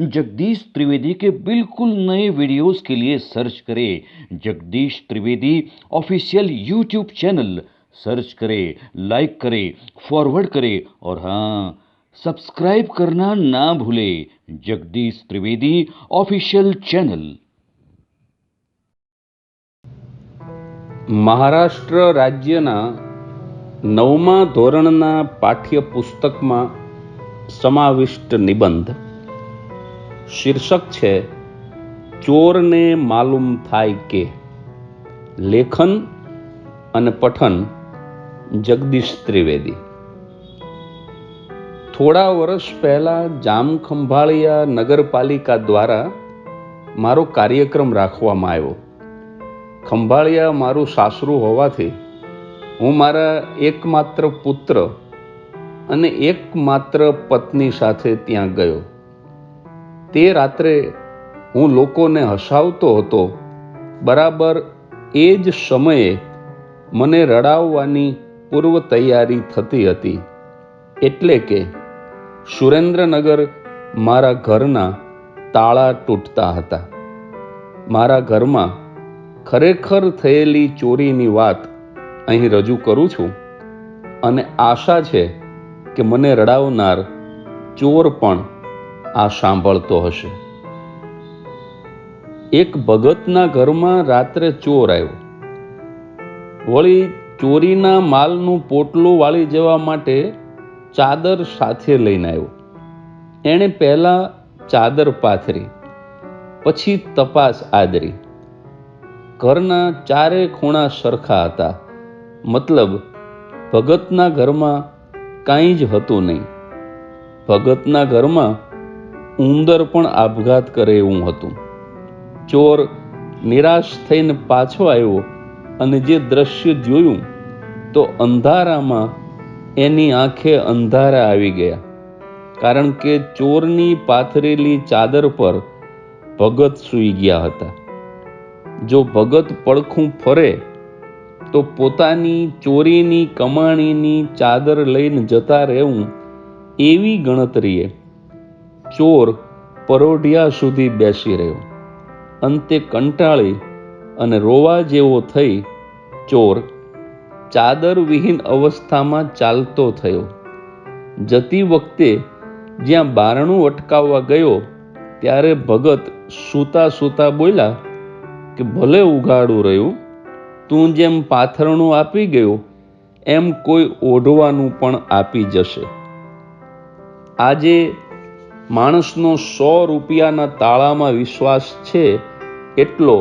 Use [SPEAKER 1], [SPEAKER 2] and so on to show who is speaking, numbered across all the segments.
[SPEAKER 1] जगदीश त्रिवेदी के बिल्कुल नए वीडियोस के लिए सर्च करें Jagdish Trivedi official YouTube channel. Search करें, लाइक करें, फॉरवर्ड करें और हाँ, सब्सक्राइब करना ना भूलें जगदीश त्रिवेदी ऑफिशियल चैनल।
[SPEAKER 2] મહારાષ્ટ્ર રાજ્યના 9મા ધોરણના પાઠ્યપુસ્તકમાં સમાવિષ્ટ નિબંધ શીર્ષક છે ચોરને માલુમ થાય કે। લેખન અને પઠન જગદીશ ત્રિવેદી। થોડા વર્ષ પહેલા જામખંભાળિયા નગરપાલિકા દ્વારા મારો કાર્યક્રમ રાખવામાં આવ્યો। ખંભાળિયા મારું સાસરું હોવાથી હું મારા એકમાત્ર પુત્ર અને એકમાત્ર પત્ની સાથે ત્યાં ગયો। તે રાત્રે હું લોકોને હસાવતો હતો, બરાબર એ જ સમયે મને રડાવવાની પૂર્વ તૈયારી થતી હતી, એટલે કે સુરેન્દ્રનગર મારા ઘરના તાળા તૂટતા હતા। મારા ઘરમાં ખરેખર થયેલી ચોરીની વાત અહીં રજૂ કરું છું અને આશા છે કે મને રડાવનાર ચોર પણ આ સાંભળતો હશે। એક ભગતના ઘરમાં રાત્રે ચોર આવ્યો। વળી ચોરીના માલનું પોટલું વાળી જવા માટે ચાદર સાથે લઈને આવ્યો। એણે પહેલા ચાદર પાથરી, પછી તપાસ આદરી। ઘરના ચારે ખૂણા સરખા હતા, મતલબ ભગતના ઘરમાં કાંઈ જ હતું નહીં। ભગતના ઘરમાં ઉંદર પણ આપઘાત કરે એવું હતું। ચોર નિરાશ થઈને પાછો આવ્યો અને જે દ્રશ્ય જોયું તો અંધારામાં એની આંખે અંધારા આવી ગયા, કારણ કે ચોરની પાથરેલી ચાદર પર ભગત સૂઈ ગયા હતા। જો ભગત પડખું ફરે તો પોતાની ચોરીની કમાણીની ચાદર લઈને જતા રહેવું એવી ગણતરીએ ચોર પરોઢિયા સુધી બેસી રહ્યો। અંતે કંટાળી અને રોવા જેવો થઈ ચોર ચાદર વિહીન અવસ્થામાં ચાલતો થયો। જતી વખતે જ્યાં બારણું અટકાવવા ગયો ત્યારે ભગત સૂતા સૂતા બોલ્યા કે ભલે ઉઘાડું રહ્યું, તું જેમ પાથરણું આપી ગયો એમ કોઈ ઓઢવાનું પણ આપી જશે। આજે માણસનો 100 રૂપિયાના તાળામાં વિશ્વાસ છે એટલો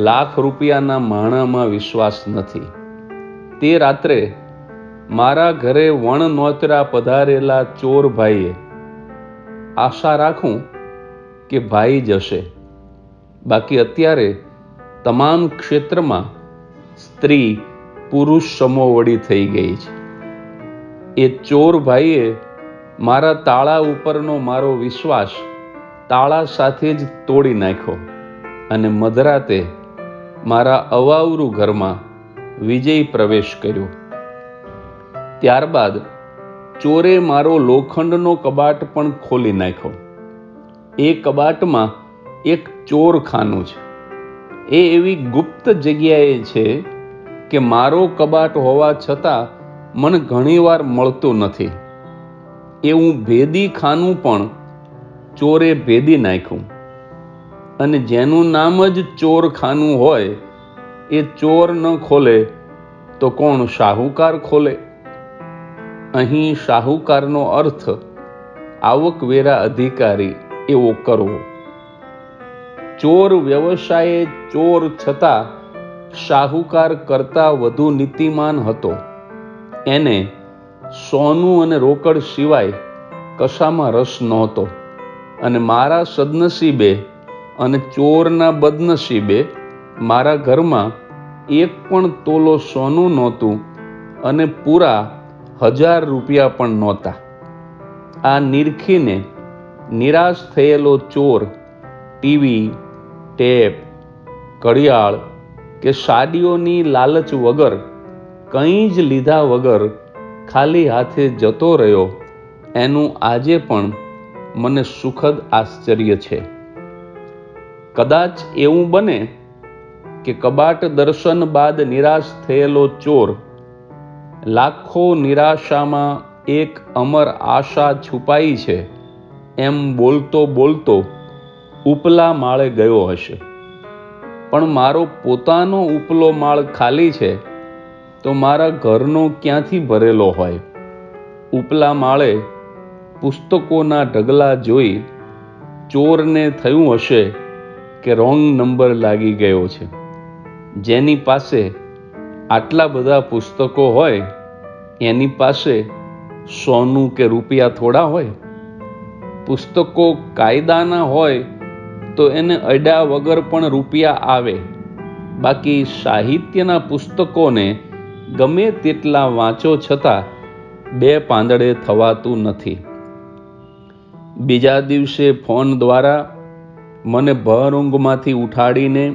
[SPEAKER 2] લાખ રૂપિયાના માણામાં વિશ્વાસ નથી। તે રાત્રે મારા ઘરે વણ નોતરા પધારેલા ચોર ભાઈએ, આશા રાખું કે ભાઈ જશે, બાકી અત્યારે તમામ ક્ષેત્રમાં સ્ત્રી પુરુષ સમોવડી થઈ ગઈ છે। એ ચોર ભાઈએ મારા તાળા ઉપરનો મારો વિશ્વાસ તાળા સાથે જ તોડી નાખ્યો અને મધરાતે મારા અવાવરું ઘરમાં વિજય પ્રવેશ કર્યો। ત્યારબાદ ચોરે મારો લોખંડનો કબાટ પણ ખોલી નાખ્યો। એ કબાટમાં એક ચોરખાનું છે। એ એવી ગુપ્ત જગ્યાએ છે કે મારો કબાટ હોવા છતાં મને ઘણીવાર મળતું નથી। એવું ભેદી ખાનું પણ ચોરે ભેદી નાખ્યું, અને જેનું નામ જ ચોરખાનું હોય એ ચોર ન ખોલે તો કોણ શાહુકાર ખોલે? અહીં શાહુકારનો અર્થ આવકવેરા અધિકારી એવો કરવો। ચોર વ્યવસાયે ચોર છતાં શાહુકાર કરતાં વધુ નીતિમાન હતો। એને સોનું અને રોકડ સિવાય કશામાં રસ નહોતો, અને મારા સદનસીબે અને ચોરના બદનસીબે મારા ઘરમાં એક પણ તોલો સોનું નહોતું અને પૂરા 1000 રૂપિયા પણ નહોતા। આ નિરખીને નિરાશ થયેલો ચોર ટીવી, ટેપ, ઘડિયાળ કે સાડીઓની લાલચ વગર, કંઈ જ લીધા વગર ખાલી હાથે જતો રહ્યો, એનું આજે પણ મને સુખદ આશ્ચર્ય છે. કદાચ એવું બને કે કબાટ દર્શન બાદ નિરાશ થયેલો ચોર લાખો નિરાશામાં એક અમર આશા છુપાઈ છે એમ બોલતો બોલતો ઉપલા માળે ગયો હશે. પણ મારો પોતાનો ઉપલો માળ ખાલી છે તો મારા ઘરનો ક્યાંથી ભરેલો હોય? ઉપલા માળે પુસ્તકોના ઢગલા જોઈ ચોરને થયું હશે કે રોંગ નંબર લાગી ગયો છે. જેની પાસે આટલા બધા પુસ્તકો હોય એની પાસે સોનું કે રૂપિયા થોડા હોય? પુસ્તકો કાયદાના હોય તો એને અડ્યા વગર પણ રૂપિયા આવે. બાકી સાહિત્યના પુસ્તકોને ગમે તેટલા વાંચો છતાં બે પાંદડે થવાતું નથી. બીજા દિવસે ફોન દ્વારા મને ભર ઊંઘમાંથી ઉઠાડીને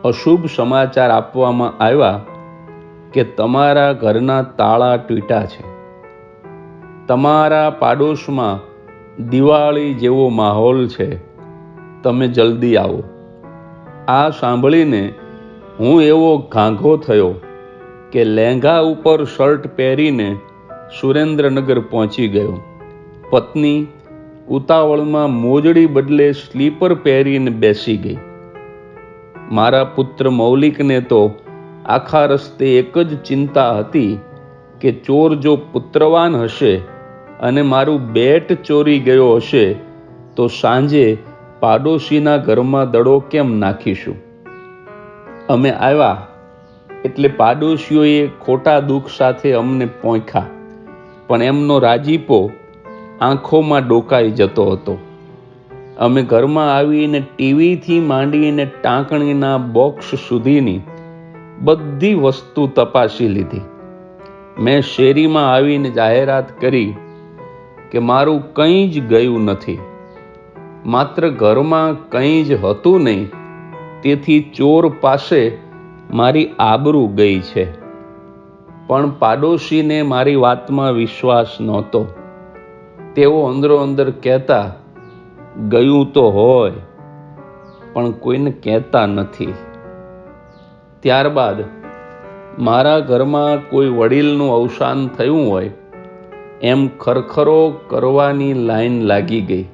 [SPEAKER 2] અશુભ સમાચાર આપવામાં આવ્યા કે તમારા ઘરના તાળા તૂટ્યા છે. તમારા પાડોશમાં દિવાળી જેવો માહોલ છે, તમે જલ્દી આવો. આ સાંભળીને હું એવો ઘાંઘો થયો કે લહેંગા ઉપર શર્ટ પહેરીને સુરેન્દ્રનગર પહોંચી ગયો. પત્ની ઉતાવળમાં મોજડી બદલે સ્લીપર પહેરીને બેસી ગઈ. મારા પુત્ર મૌલિકને તો આખા રસ્તે એક જ ચિંતા હતી કે ચોર જો પુત્રવાન હશે અને મારું બેટ ચોરી ગયો હશે તો સાંજે પાડોશીના ઘરમાં દડો કેમ નાખીશું? અમે આવ્યા એટલે પાડોશીઓએ ખોટા દુઃખ સાથે અમને પોંખ્યા, પણ એમનો રાજીપો આંખોમાં ડોકાઈ જતો હતો. અમે ઘરમાં આવીને ટીવીથી માંડીને ટાંકણીના બોક્સ સુધીની બધી વસ્તુ તપાસી લીધી. મેં શેરીમાં આવીને જાહેરાત કરી કે મારું કંઈ જ ગયું નથી. માત્ર ઘરમાં કંઈ જ હતું નહીં, તેથી ચોર પાસે મારી આબરૂ ગઈ છે. પણ પાડોશીને મારી વાતમાં વિશ્વાસ નહોતો. તેઓ અંદરો અંદર કહેતા, ગયું તો હોય પણ કોઈને કહેતા નથી. ત્યારબાદ મારા ઘરમાં કોઈ વડીલનું અવસાન થયું હોય એમ ખરખરો કરવાની લાઈન લાગી ગઈ.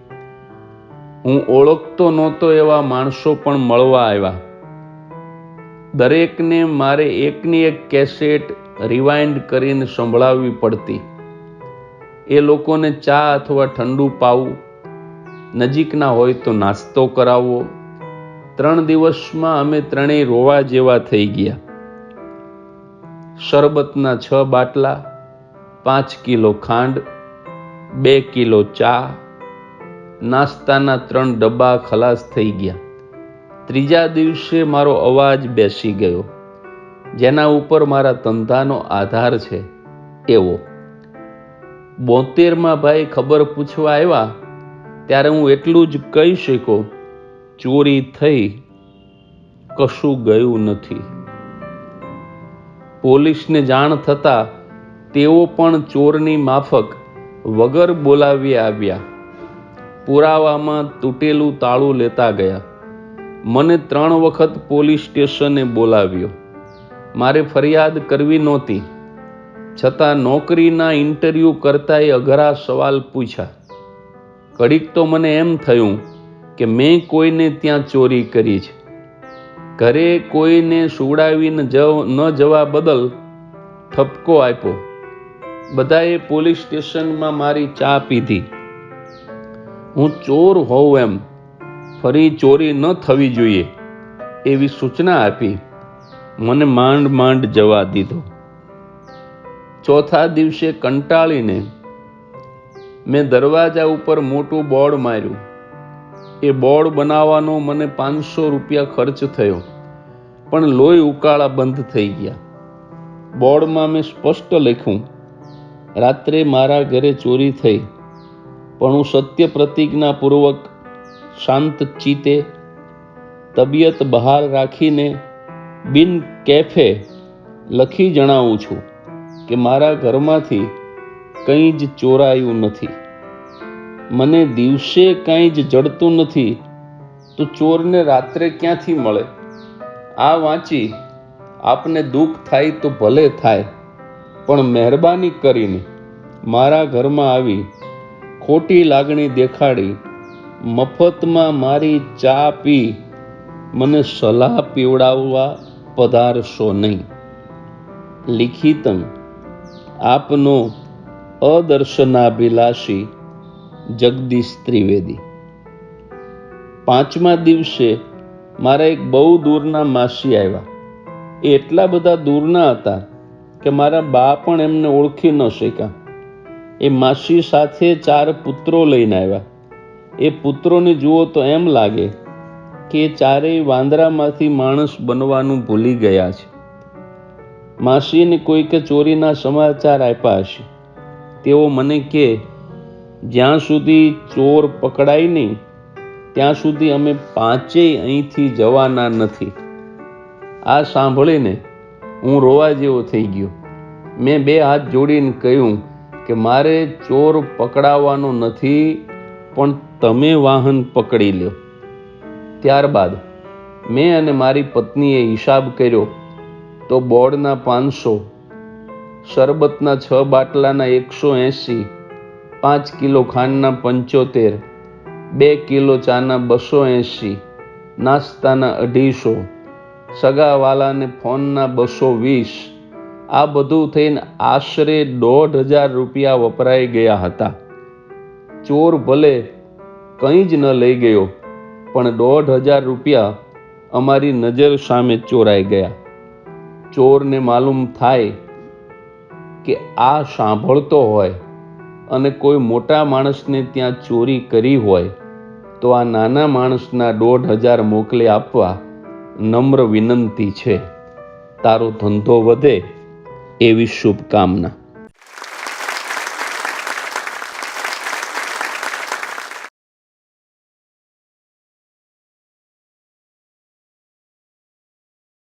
[SPEAKER 2] હું ઓળખતો નહોતો એવા માણસો પણ મળવા આવ્યા. દરેકને મારે એકની એક કેસેટ રિવાઇન્ડ કરીને સંભળાવવી પડતી. એ લોકોને ચા અથવા ઠંડુ પાવું, નજીકના હોય તો નાસ્તો કરાવવો. 3 દિવસમાં અમે ત્રણેય રોવા જેવા થઈ ગયા. શરબતના 6 બાટલા, 5 કિલો ખાંડ, 2 કિલો ચા, નાસ્તાના 3 ડબ્બા ખલાસ થઈ ગયા. ત્રીજા દિવસે મારો અવાજ બેસી ગયો, જેના ઉપર મારા ધંધાનો આધાર છે એવો. 72માં ભાઈ ખબર પૂછવા આવ્યા ત્યારે હું એટલું જ કહી શક્યો, ચોરી થઈ, કશું ગયું નથી. પોલીસને જાણ થતાં તેઓ પણ ચોરની માફક વગર બોલાવી આવ્યા. પુરાવામાં તૂટેલું તાળું લેતા ગયા. મને 3 વખત પોલીસ સ્ટેશને બોલાવ્યો. મારે ફરિયાદ કરવી નહોતી, છતાં નોકરીના ઇન્ટરવ્યૂ કરતાંય અઘરા સવાલ પૂછ્યા. ઘડીક તો મને એમ થયું કે મેં કોઈને ત્યાં ચોરી કરી છે. ઘરે કોઈને સુવડાવીને ન જવા બદલ ઠપકો આપ્યો. બધાએ પોલીસ સ્ટેશનમાં મારી ચા પીધી. હું ચોર હોઉં એમ ફરી ચોરી ન થવી જોઈએ એવી સૂચના આપી મને માંડ માંડ જવા દીધો. ચોથા દિવસે કંટાળીને મેં દરવાજા ઉપર મોટું બોર્ડ માર્યું. એ બોર્ડ બનાવવાનો મને 500 રૂપિયા ખર્ચ થયો, પણ લોહી ઉકાળા બંધ થઈ ગયા. બોર્ડમાં મેં સ્પષ્ટ લખ્યું, રાત્રે મારા ઘરે ચોરી થઈ, પણ હું સત્ય પ્રતિજ્ઞાપૂર્વક શાંત ચિત્તે તબિયત બહાર રાખીને બિન કેફે લખી જણાવું છું કે મારા ઘરમાંથી કંઈ જ ચોરાયું નથી. મને દિવસે કાંઈ જ જડતું નથી તો ચોરને રાત્રે ક્યાંથી મળે? આ વાંચી આપને દુઃખ થાય તો ભલે થાય, પણ મહેરબાની કરીને મારા ઘરમાં આવી ખોટી લાગણી દેખાડી મફતમાં મારી ચા પી મને સલાહ પીવડાવવા પધારશો નહીં. લિખિતમ આપનો અદર્શનાભિલાષી જગદીશ ત્રિવેદી. 5મા દિવસે મારા એક બહુ દૂરના માસી આવ્યા. એ એટલા બધા દૂરના હતા કે મારા બા પણ એમને ઓળખી ન શક્યા. એ માસી સાથે 4 પુત્રો લઈને આવ્યા. એ પુત્રોને જુઓ તો એમ લાગે કે એ ચારેય વાંદરામાંથી માણસ બનવાનું ભૂલી ગયા છે. માસીને કોઈકે ચોરીના સમાચાર આપ્યા હશે. તેઓ મને કહે, જ્યાં સુધી ચોર પકડાય નહીં ત્યાં સુધી અમે 5 અહીંથી જવાના નથી. આ સાંભળીને હું રોવા જેવો થઈ ગયો. મેં 2 હાથ જોડીને કહ્યું કે મારે ચોર પકડાવવાનો નથી, પણ તમે વાહન પકડી લો. ત્યારબાદ મેં અને મારી પત્નીએ હિસાબ કર્યો તો બોર્ડના 500, શરબતના 6 બાટલાના 180, 5 કિલો ખાંડના 75, 2 કિલો ચાના 280, નાસ્તાના 250, સગાવાલાને ફોનના 220, આ બધું થઈને આશરે 1500 રૂપિયા વપરાઈ ગયા હતા. ચોર ભલે કંઈ જ ન લઈ ગયો, પણ 1500 રૂપિયા અમારી નજર સામે ચોરાઈ ગયા. ચોરને માલુમ થાય કે આ સાંભળતો હોય અને કોઈ મોટા માણસને ત્યાં ચોરી કરી હોય તો આ નાના માણસના 1500 મોકલી આપવા નમ્ર વિનંતી છે. તારો ધંધો વધે એવી શુભકામના.